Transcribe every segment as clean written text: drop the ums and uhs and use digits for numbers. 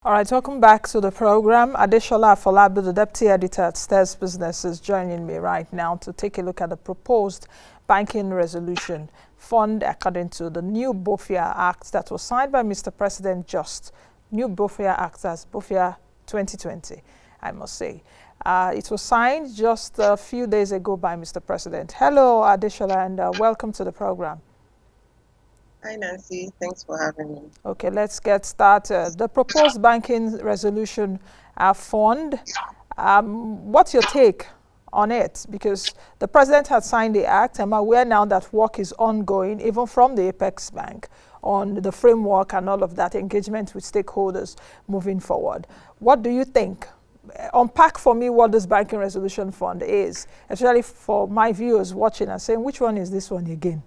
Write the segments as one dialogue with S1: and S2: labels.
S1: All right, welcome back to the program. Adesola Akindele-Afolabi, the Deputy Editor at Stears Business, is joining me right now to take a look at the proposed banking resolution fund according to the new BOFIA Act that was signed by Mr. President Just. New BOFIA Act as BOFIA 2020, I must say. It was signed just a few days ago by Mr. President. Hello, Adesola, and welcome to the program.
S2: Hi, Nancy. Thanks for having me.
S1: Okay, let's get started. The proposed banking resolution fund, what's your take on it? Because the president has signed the act. I'm aware now that work is ongoing, even from the Apex Bank, on the framework and all of that engagement with stakeholders moving forward. What do you think? Unpack for me what this banking resolution fund is, especially for my viewers watching and saying, which one is this one again?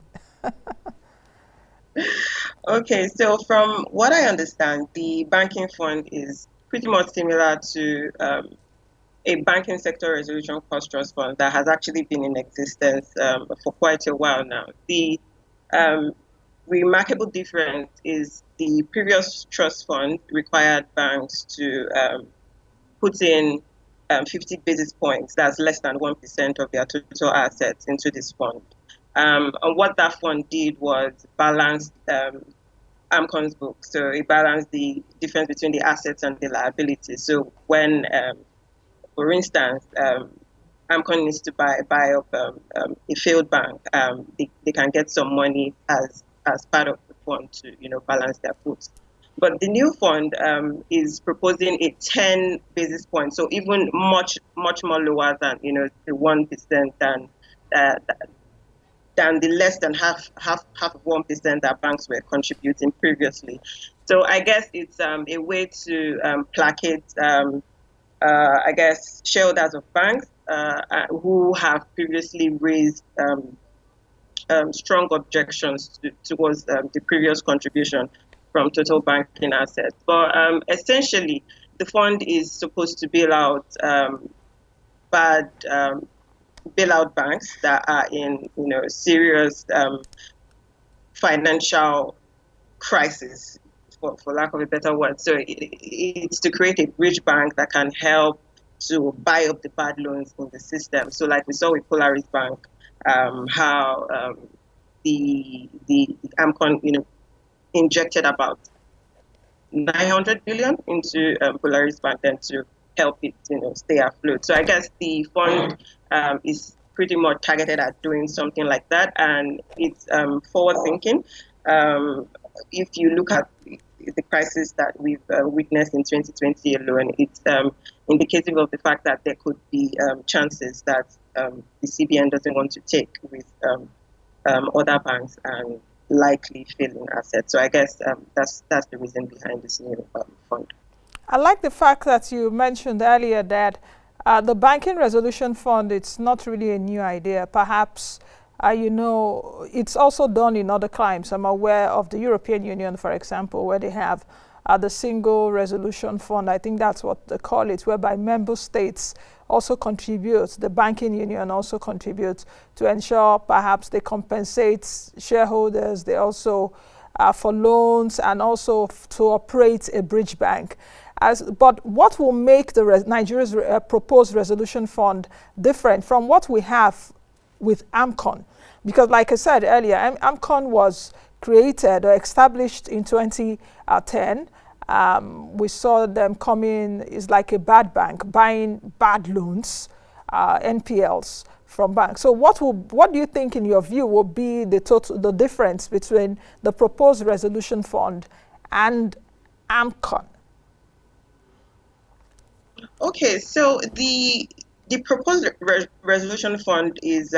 S2: Okay, so from what I understand, the banking fund is pretty much similar to a banking sector resolution cost trust fund that has actually been in existence for quite a while now. The remarkable difference is the previous trust fund required banks to put in 50 basis points, that's less than 1% of their total assets, into this fund. And what that fund did was balance Amcon's book. So it balanced the difference between the assets and the liabilities. So when, for instance, Amcon needs to buy up a failed bank, they can get some money as part of the fund to balance their books. But the new fund is proposing a 10 basis point, so even much more lower than the 1% than the less than half of 1% that banks were contributing previously. So I guess it's a way to placate, shareholders of banks who have previously raised strong objections towards the previous contribution from total banking assets. But essentially, the fund is supposed to bail out bailout banks that are in serious financial crisis, for lack of a better word. So it's to create a bridge bank that can help to buy up the bad loans in the system. So like we saw with Polaris Bank, how the Amcon injected about 900 billion into Polaris Bank then to help it stay afloat. So I guess the fund is pretty much targeted at doing something like that, and it's forward thinking. If you look at the crisis that we've witnessed in 2020 alone, it's indicative of the fact that there could be chances that the CBN doesn't want to take with other banks and likely failing assets. So I guess that's the reason behind this new fund.
S1: I like the fact that you mentioned earlier that the Banking Resolution Fund, it's not really a new idea. Perhaps, it's also done in other climes. I'm aware of the European Union, for example, where they have the Single Resolution Fund. I think that's what they call it, whereby member states also contribute, the banking union also contributes to ensure perhaps they compensate shareholders. They also for loans and also to operate a bridge bank. But what will make the Nigeria's proposed resolution fund different from what we have with Amcon? Because like I said earlier, Amcon was created or established in 2010. We saw them come in, is like a bad bank, buying bad loans, NPLs from banks. So what do you think, in your view, will be the difference between the proposed resolution fund and Amcon?
S2: Okay, so the proposed resolution fund is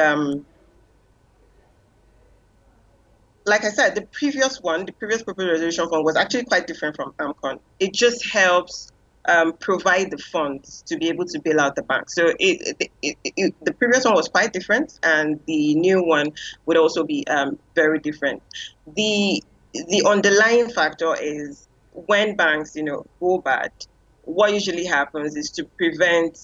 S2: like I said, the previous proposed resolution fund was actually quite different from Amcon. It just helps provide the funds to be able to bail out the bank. So the previous one was quite different, and the new one would also be very different. The underlying factor is when banks go bad, what usually happens is to prevent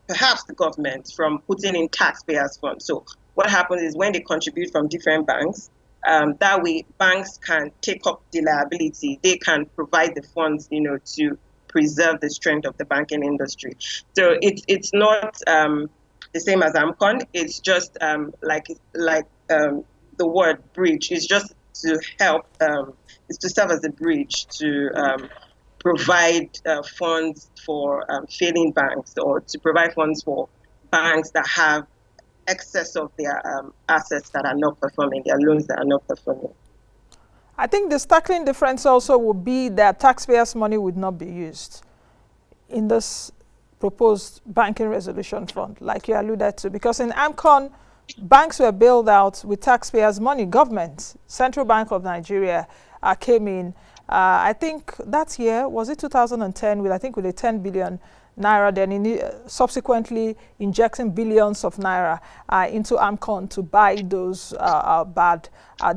S2: perhaps the government from putting in taxpayers' funds. So what happens is when they contribute from different banks, That way, banks can take up the liability. They can provide the funds, to preserve the strength of the banking industry. So it's not the same as Amcon. It's just like the word bridge. It's just to help. It's to serve as a bridge to provide funds for failing banks, or to provide funds for banks that have excess of their assets that are not performing, their loans that are not performing.
S1: I think the startling difference also would be that taxpayers' money would not be used in this proposed banking resolution fund, like you alluded to, because in Amcon, banks were bailed out with taxpayers' money. Government, Central Bank of Nigeria, came in. I think that year, was it 2010, with a 10 billion naira, then subsequently injecting billions of naira into Amcon to buy those bad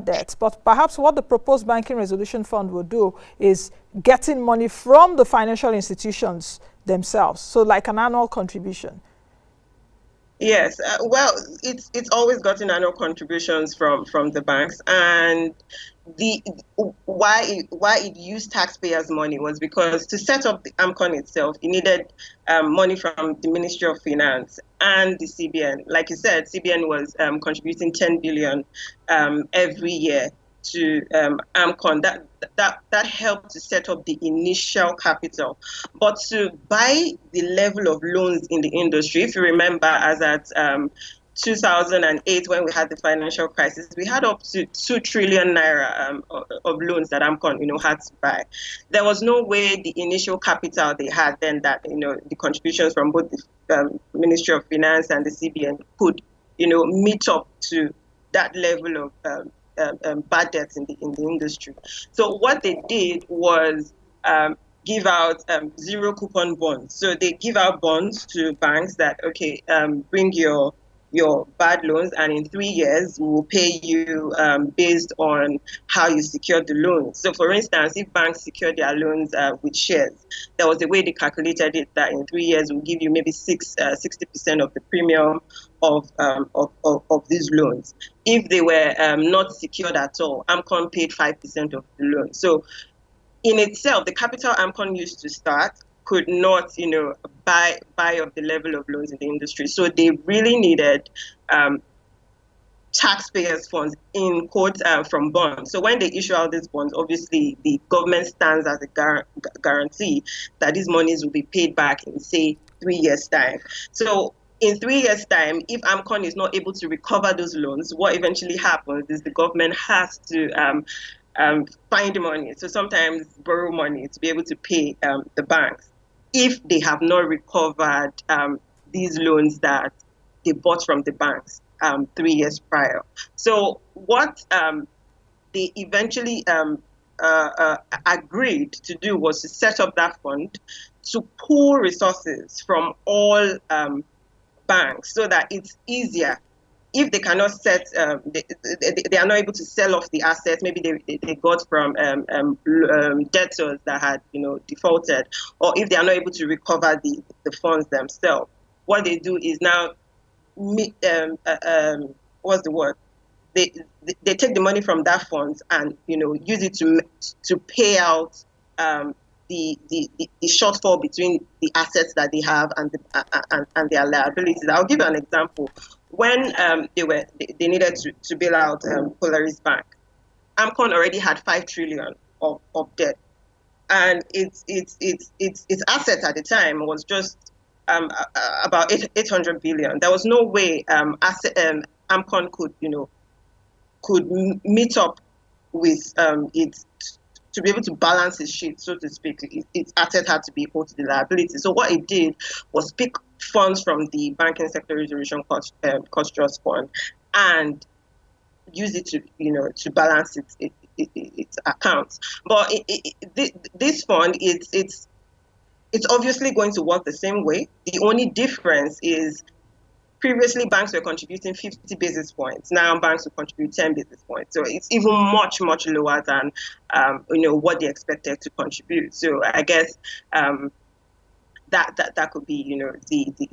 S1: debts. But perhaps what the proposed banking resolution fund will do is getting money from the financial institutions themselves, so like an annual contribution.
S2: Yes, well, it's always gotten annual contributions from the banks, and the why it used taxpayers' money was because to set up the Amcon itself, it needed money from the Ministry of Finance and the CBN. Like you said, CBN was contributing 10 billion every year to Amcon. That helped to set up the initial capital. But to buy the level of loans in the industry, if you remember, as at 2008, when we had the financial crisis, we had up to 2 trillion naira of loans that Amcon, had to buy. There was no way the initial capital they had then, that the contributions from both the Ministry of Finance and the CBN could, meet up to that level of bad debts in the industry. So what they did was give out zero coupon bonds. So they give out bonds to banks that, okay, bring your bad loans, and in 3 years we will pay you based on how you secured the loans. So for instance, if banks secure their loans with shares, there was a way they calculated it that in 3 years we'll give you maybe 60% of the premium of these loans. If they were not secured at all, Amcon paid 5% of the loan. So in itself, the capital Amcon used to start could not, buy up the level of loans in the industry. So they really needed taxpayers' funds, in quotes, from bonds. So when they issue out these bonds, obviously the government stands as a guarantee that these monies will be paid back in, say, 3 years' time. So in 3 years' time, if Amcon is not able to recover those loans, what eventually happens is the government has to find money. So sometimes borrow money to be able to pay the banks if they have not recovered these loans that they bought from the banks 3 years prior. So what they eventually agreed to do was to set up that fund to pool resources from all banks, so that it's easier. If they cannot they are not able to sell off the assets, maybe they got from debtors that had defaulted, or if they are not able to recover the funds themselves, what they do is now what's the word? They take the money from that funds and use it to pay out the shortfall between the assets that they have and their liabilities. I'll give you an example. When they needed to bail out Polaris Bank, Amcon already had 5 trillion of debt, and its asset at the time was just about 800 billion. There was no way Amcon could meet up with its, to be able to balance its sheet, so to speak. Its asset had to be equal to the liability. So what it did was pick funds from the Banking Sector Resolution Cost Trust Fund and use it to balance its accounts. But this fund, it's obviously going to work the same way. The only difference is, previously banks were contributing 50 basis points. Now banks will contribute 10 basis points. So it's even much lower than what they expected to contribute. So I guess that could be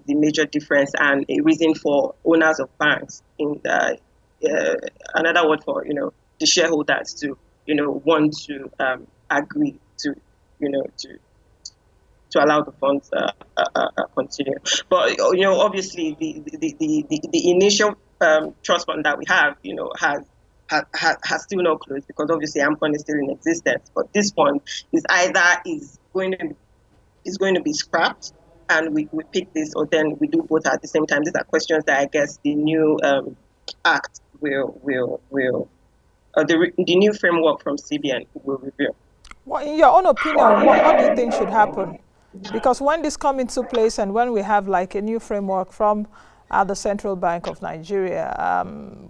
S2: the major difference, and a reason for owners of banks in another word for the shareholders to, want to agree to, to allow the funds continue. But obviously the initial trust fund that we have, has still not closed, because obviously Amcon is still in existence. But this fund is going to be scrapped, and we pick this, or then we do both at the same time. These are questions that I guess the new act the new framework from CBN will reveal.
S1: Well, in your own opinion, what do you think should happen? Because when this comes into place, and when we have like a new framework from the Central Bank of Nigeria,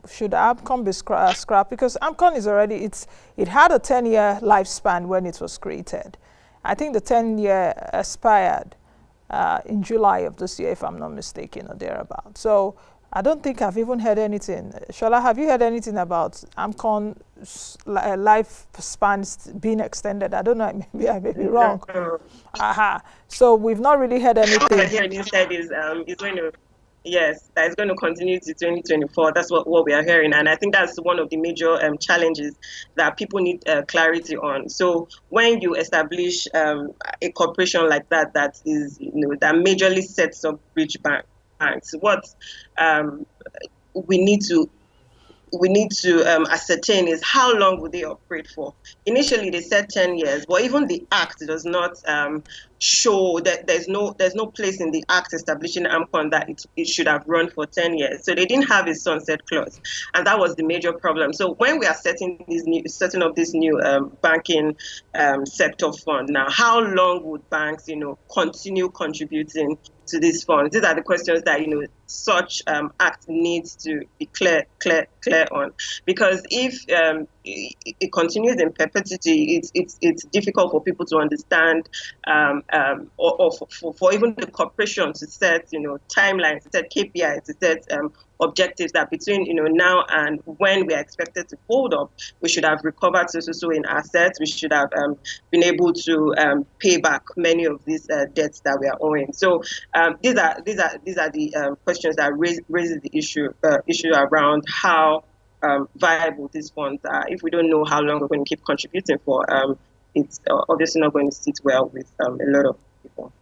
S1: should Amcon be scrapped? Because Amcon is already, it had a 10-year lifespan when it was created. I think the 10-year expired in July of this year, if I'm not mistaken, or thereabout. So I don't think I've even heard anything. Shola, have you heard anything about Amcon's lifespan being extended? I don't know, maybe I may be wrong. So we've not really heard anything.
S2: What I hear instead is going to, yes, that is going to continue to 2024. That's what we are hearing. And I think that's one of the major challenges that people need clarity on. So when you establish a corporation like that, that is, that majorly sets up rich banks, what we need to ascertain is how long would they operate for. Initially, they said 10 years, but even the Act does not show that there's no place in the Act establishing Amcon that it should have run for 10 years. So they didn't have a sunset clause, and that was the major problem. So when we are setting up this new banking sector fund now, how long would banks, continue contributing to these funds? These are the questions that such act needs to be clear on, because if it continues in perpetuity, it's difficult for people to understand, or for even the corporation to set timelines, to set KPIs, to set objectives that between now and when we are expected to fold up, we should have recovered so in assets. We should have been able to pay back many of these debts that we are owing. So these are the questions that raises the issue around how viable these funds are. If we don't know how long we're going to keep contributing for, it's obviously not going to sit well with a lot of people.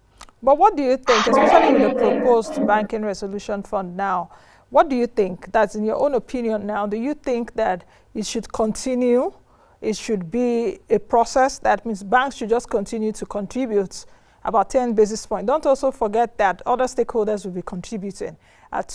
S1: But what do you think, especially with the proposed banking resolution fund now? What do you think? That's in your own opinion now. Do you think that it should continue? It should be a process that means banks should just continue to contribute about 10 basis points. Don't also forget that other stakeholders will be contributing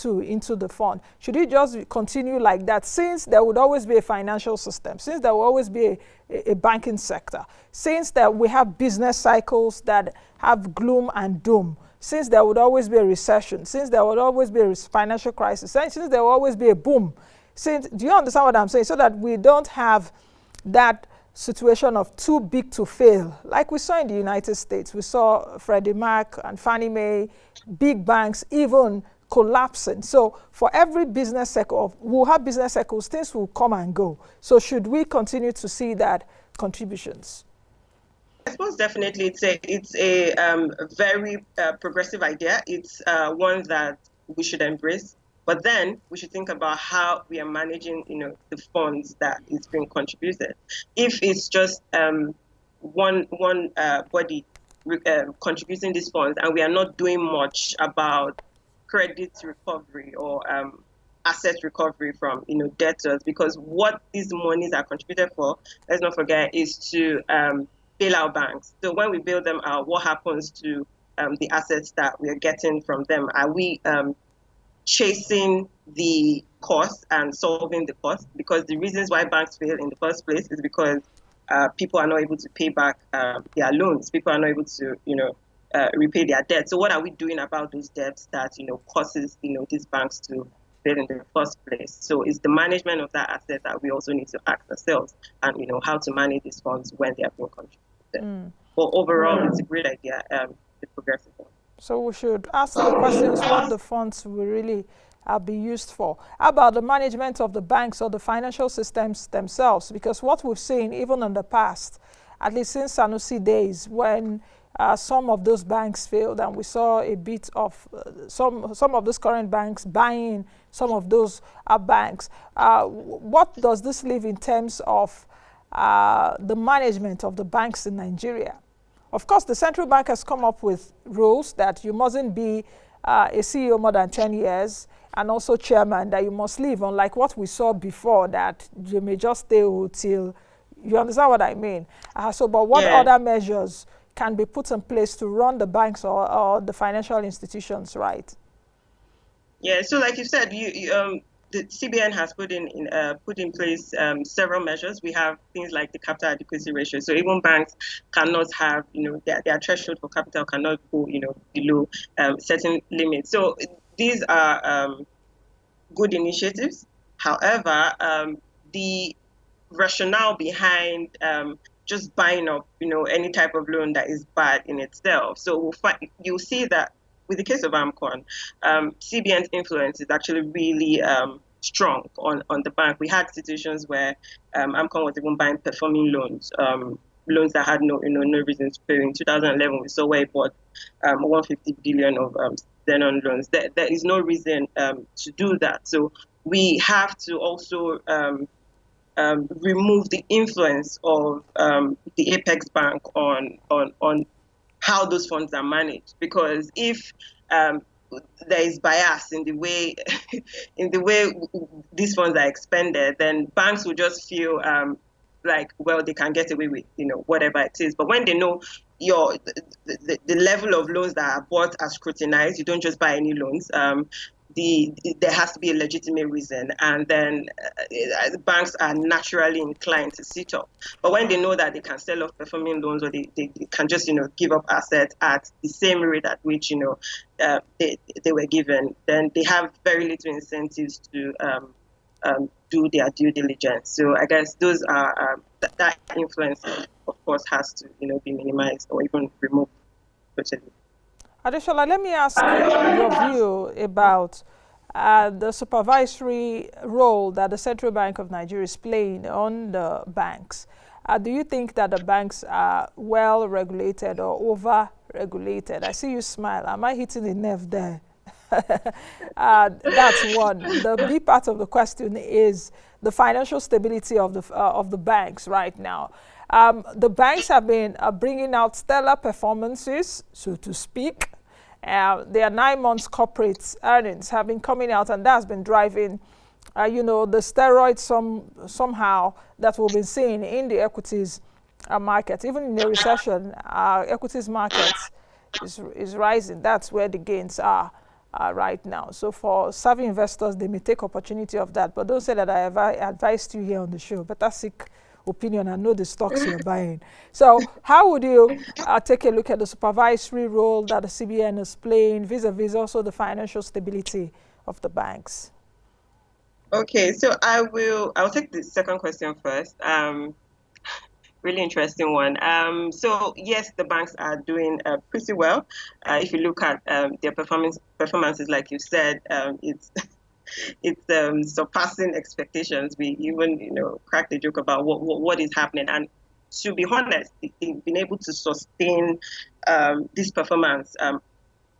S1: into the fund. Should it just continue like that, since there would always be a financial system, since there will always be a banking sector, since that we have business cycles that have gloom and doom, since there would always be a recession, since there would always be a financial crisis, since there will always be a boom? Do you understand what I'm saying? So that we don't have that situation of too big to fail. Like we saw in the United States, we saw Freddie Mac and Fannie Mae, big banks even collapsing. So for every business cycle, we'll have business cycles, things will come and go. So should we continue to see that contributions?
S2: I suppose definitely it's a very progressive idea. It's one that we should embrace. But then we should think about how we are managing, the funds that is being contributed. If it's just one body contributing these funds, and we are not doing much about credit recovery or asset recovery from debtors, because what these monies are contributed for, let's not forget, is to bail out banks. So when we bail them out, what happens to the assets that we are getting from them? Are we chasing the cost and solving the cost? Because the reasons why banks fail in the first place is because people are not able to pay back their loans. People are not able to, repay their debt. So what are we doing about those debts that, causes, these banks to fail in the first place? So it's the management of that asset that we also need to ask ourselves, and, how to manage these funds when they are being contributed. But overall, it's a great idea, the progressive one.
S1: So we should ask the questions what the funds will really be used for. How about the management of the banks or the financial systems themselves? Because what we've seen even in the past, at least since Sanusi days, when some of those banks failed, and we saw a bit of some of those current banks buying some of those banks. What does this leave in terms of the management of the banks in Nigeria? Of course, the central bank has come up with rules that you mustn't be a CEO more than 10 years, and also chairman, that you must leave, unlike what we saw before, that you may just stay till, you understand what I mean? But what other measures can be put in place to run the banks or the financial institutions right?
S2: Yeah, so like you said, the CBN has put in place several measures. We have things like the capital adequacy ratio. So even banks cannot have, their threshold for capital cannot go, below certain limits. So these are good initiatives. However, the rationale behind just buying up, any type of loan that is bad in itself. So you'll see that with the case of Amcon, CBN's influence is actually really strong on the bank. We had situations where Amcon was even buying performing loans, loans that had no reason to pay. In 2011, we saw where it bought 150 billion of then-on loans. There is no reason to do that. So we have to also remove the influence of the Apex Bank on how those funds are managed. Because if there is bias in the way these funds are expended, then banks will just feel like, well, they can get away with whatever it is. But when they know the level of loans that are bought are scrutinized, you don't just buy any loans. There has to be a legitimate reason, and then banks are naturally inclined to sit up. But when they know that they can sell off performing loans, or they can just give up assets at the same rate at which they were given, then they have very little incentives to do their due diligence. So I guess those are that influence, of course, has to be minimized or even removed totally.
S1: Adesola, let me ask you your view about the supervisory role that the Central Bank of Nigeria is playing on the banks. Do you think that the banks are well regulated or over regulated? I see you smile. Am I hitting the nerve there? That's one. The B part of the question is the financial stability of the banks right now. The banks have been bringing out stellar performances, so to speak. Their 9 months corporate earnings have been coming out, and that's been driving, the steroids somehow that we've been seeing in the equities market. Even in a recession, equities market is rising. That's where the gains are right now. So for savvy investors, they may take opportunity of that. But don't say that I have advised you here on the show. Better seek opinion and know the stocks you're buying. So how would you take a look at the supervisory role that the CBN is playing vis-a-vis also the financial stability of the banks?
S2: Okay, so I'll take the second question first. Really interesting one. So yes, the banks are doing pretty well. If you look at their performances, like you said, it's surpassing expectations. We even cracked the joke about what is happening, and to be honest, they've been able to sustain this performance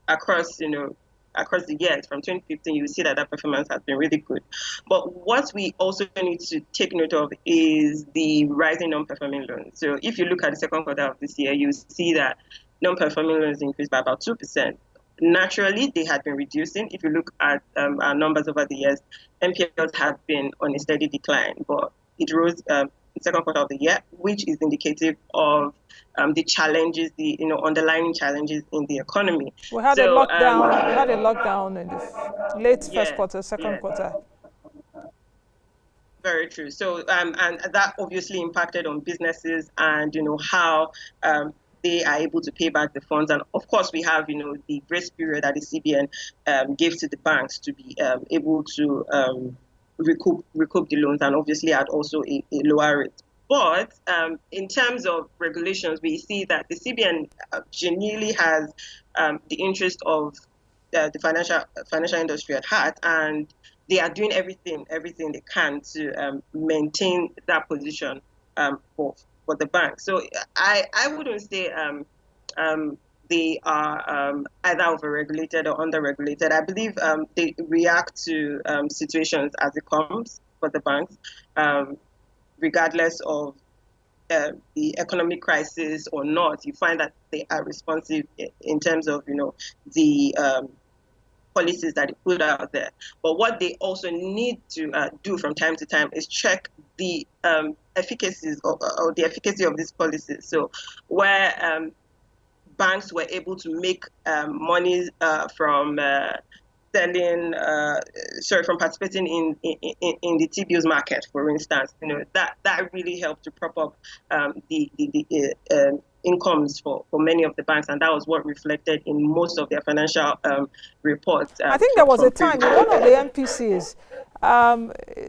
S2: across the years. From 2015, you see that performance has been really good. But what we also need to take note of is the rising non-performing loans. So if you look at the second quarter of this year, you see that non-performing loans increased by about 2%. Naturally, they had been reducing. If you look at our numbers over the years, NPLs have been on a steady decline, but it rose in the second quarter of the year, which is indicative of the challenges, the underlying challenges in the economy.
S1: We had a lockdown. We had a lockdown in the late first quarter, second quarter.
S2: Very true. So and that obviously impacted on businesses and how they are able to pay back the funds. And of course, we have, the grace period that the CBN gave to the banks to be able to recoup the loans, and obviously at also a lower rate. But in terms of regulations, we see that the CBN genuinely has the interest of the financial industry at heart, and they are doing everything they can to maintain that position for the bank. So I wouldn't say they are either overregulated or underregulated. I believe they react to situations as it comes for the banks, regardless of the economic crisis or not. You find that they are responsive in terms of the policies that they put out there. But what they also need to do from time to time is check the efficacies or the efficacy of these policies. So where banks were able to make money from selling, from participating in the T-bills market, for instance, that really helped to prop up the incomes for many of the banks, and that was what reflected in most of their financial reports.
S1: I think there was a time in one of the MPCs,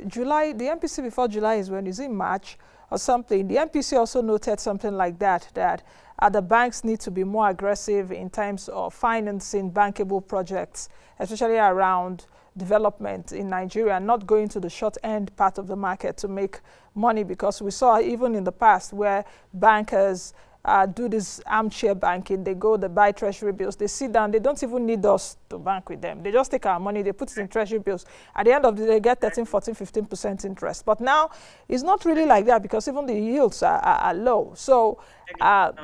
S1: July, the MPC before July is when, is it March or something? The MPC also noted something like that the banks need to be more aggressive in terms of financing bankable projects, especially around development in Nigeria, not going to the short end part of the market to make money, because we saw even in the past where bankers do this armchair banking. They go, they buy treasury bills, they sit down, they don't even need us to bank with them. They just take our money, they put it in treasury bills. At the end of the day, they get 13, 14, 15% interest. But now it's not really like that, because even the yields are low. So,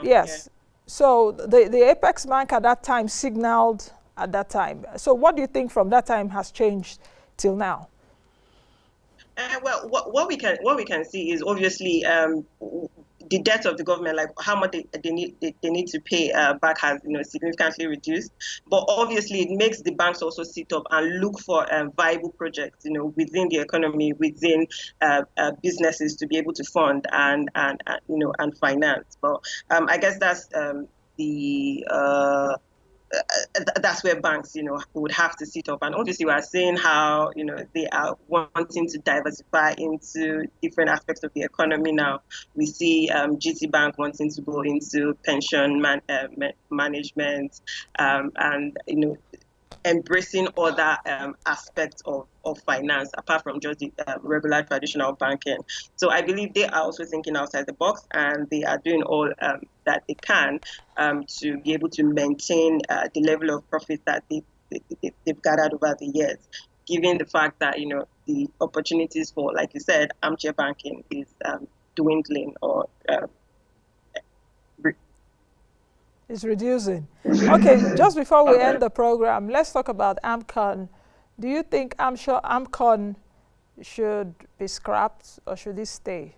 S1: yes. So the Apex Bank at that time signaled at that time. So what do you think from that time has changed till now?
S2: Well, what we can see is obviously the debt of the government, like how much they need to pay back, has significantly reduced. But obviously, it makes the banks also sit up and look for viable projects, within the economy, within businesses, to be able to fund and finance. But I guess that's that's where banks, would have to sit up. And obviously, we are seeing how, they are wanting to diversify into different aspects of the economy now. We see GT Bank wanting to go into pension management, and, embracing other aspects of finance apart from just the regular traditional banking. So I believe they are also thinking outside the box, and they are doing all that they can to be able to maintain the level of profit that they've gathered over the years, given the fact that the opportunities for, like you said, armchair banking is dwindling or
S1: is reducing. Okay, just before we end the program, let's talk about Amcon. Do you think Amcon should be scrapped, or should it stay?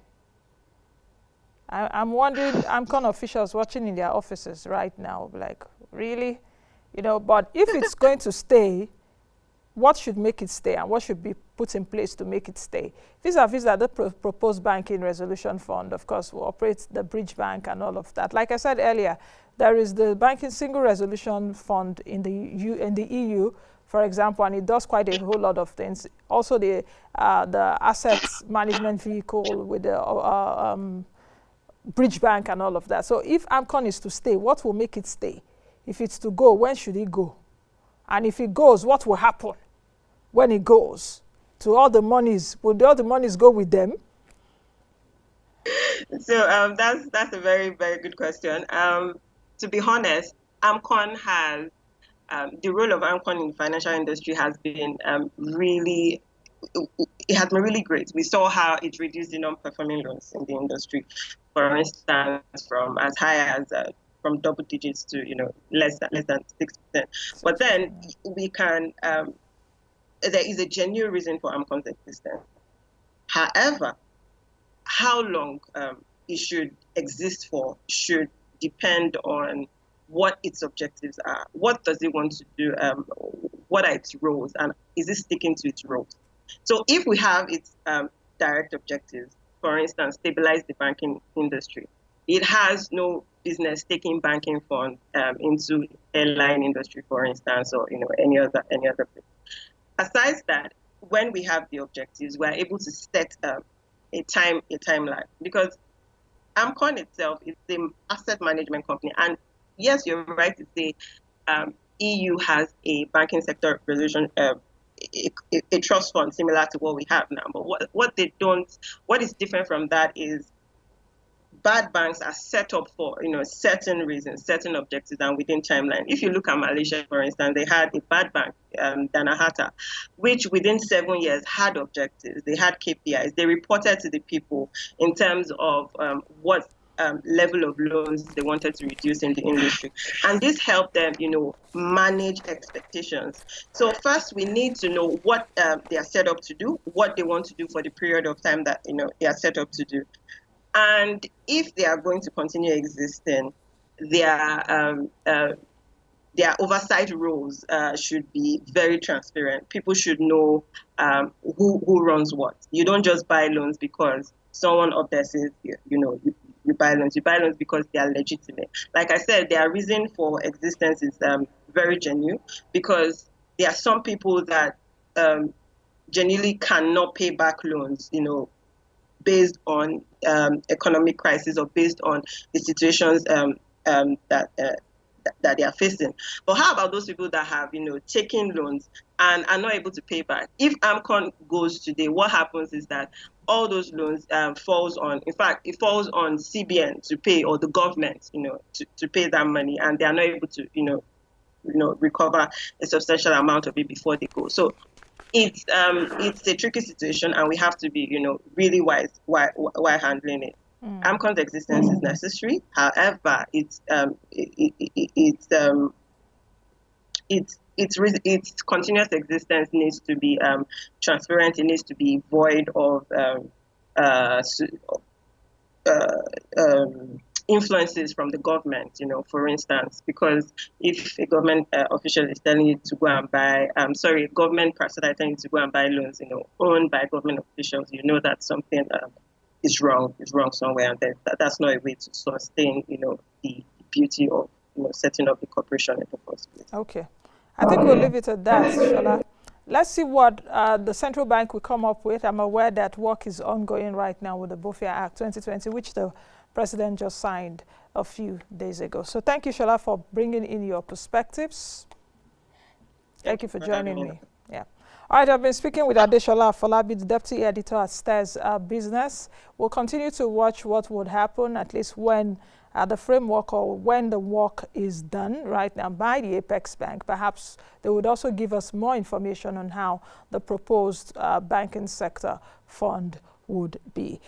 S1: I'm wondering, Amcon officials watching in their offices right now, like, really? But if it's going to stay, what should make it stay, and what should be put in place to make it stay? Vis-a-vis the proposed banking resolution fund, of course, will operate the bridge bank and all of that. Like I said earlier, there is the banking single resolution fund in the EU, for example, and it does quite a whole lot of things. Also, the assets management vehicle with the bridge bank and all of that. So if Amcon is to stay, what will make it stay? If it's to go, when should it go? And if it goes, what will happen when it goes? To all the monies, will all the monies go with them?
S2: So that's a very, very good question. To be honest, Amcon has the role of Amcon in the financial industry has been really great. We saw how it reduced the non-performing loans in the industry, for instance, from as high as from double digits to less than 6%. But then we can there is a genuine reason for Amcon's existence. However, how long it should exist for should depend on what its objectives are. What does it want to do? What are its roles? And is it sticking to its roles? So if we have its direct objectives, for instance, stabilize the banking industry, it has no business taking banking funds into airline industry, for instance, or any other place. Aside that, when we have the objectives, we're able to set a timeline, because Amcon itself is the asset management company. And yes, you're right to say EU has a banking sector resolution, a trust fund similar to what we have now. But what is different from that is bad banks are set up for, certain reasons, certain objectives, and within timeline. If you look at Malaysia, for instance, they had a bad bank, Dana Harta, which within 7 years had objectives. They had KPIs. They reported to the people in terms of what level of loans they wanted to reduce in the industry. And this helped them, manage expectations. So first, we need to know what they are set up to do, what they want to do for the period of time that, they are set up to do. And if they are going to continue existing, their oversight roles should be very transparent. People should know who runs what. You don't just buy loans because someone up there says, you buy loans. You buy loans because they are legitimate. Like I said, their reason for existence is very genuine, because there are some people that genuinely cannot pay back loans, based on economic crisis or based on the situations that they are facing. But how about those people that have, taken loans and are not able to pay back? If Amcon goes today, what happens is that all those loans falls on CBN to pay, or the government, to pay that money, and they are not able to, recover a substantial amount of it before they go. So it's a tricky situation, and we have to be, really wise while handling it. Amcon's existence is necessary. However, its continuous existence needs to be transparent. It needs to be void of influences from the government, for instance, because if a government official is telling you to go and buy, a government person is telling you to go and buy loans, owned by government officials, that something is wrong somewhere, and that's not a way to sustain, the beauty of, setting up the corporation in the first place.
S1: Okay. I think we'll leave it at that, Shola. Let's see what the central bank will come up with. I'm aware that work is ongoing right now with the Bofia Act 2020, which the President just signed a few days ago. So thank you, Shola, for bringing in your perspectives. Thank you for joining me. Yeah. All right, I've been speaking with Adesola Akindele-Afolabi, the Deputy Editor at Stears Business. We'll continue to watch what would happen, at least when the framework or when the work is done right now by the Apex Bank. Perhaps they would also give us more information on how the proposed banking sector fund would be.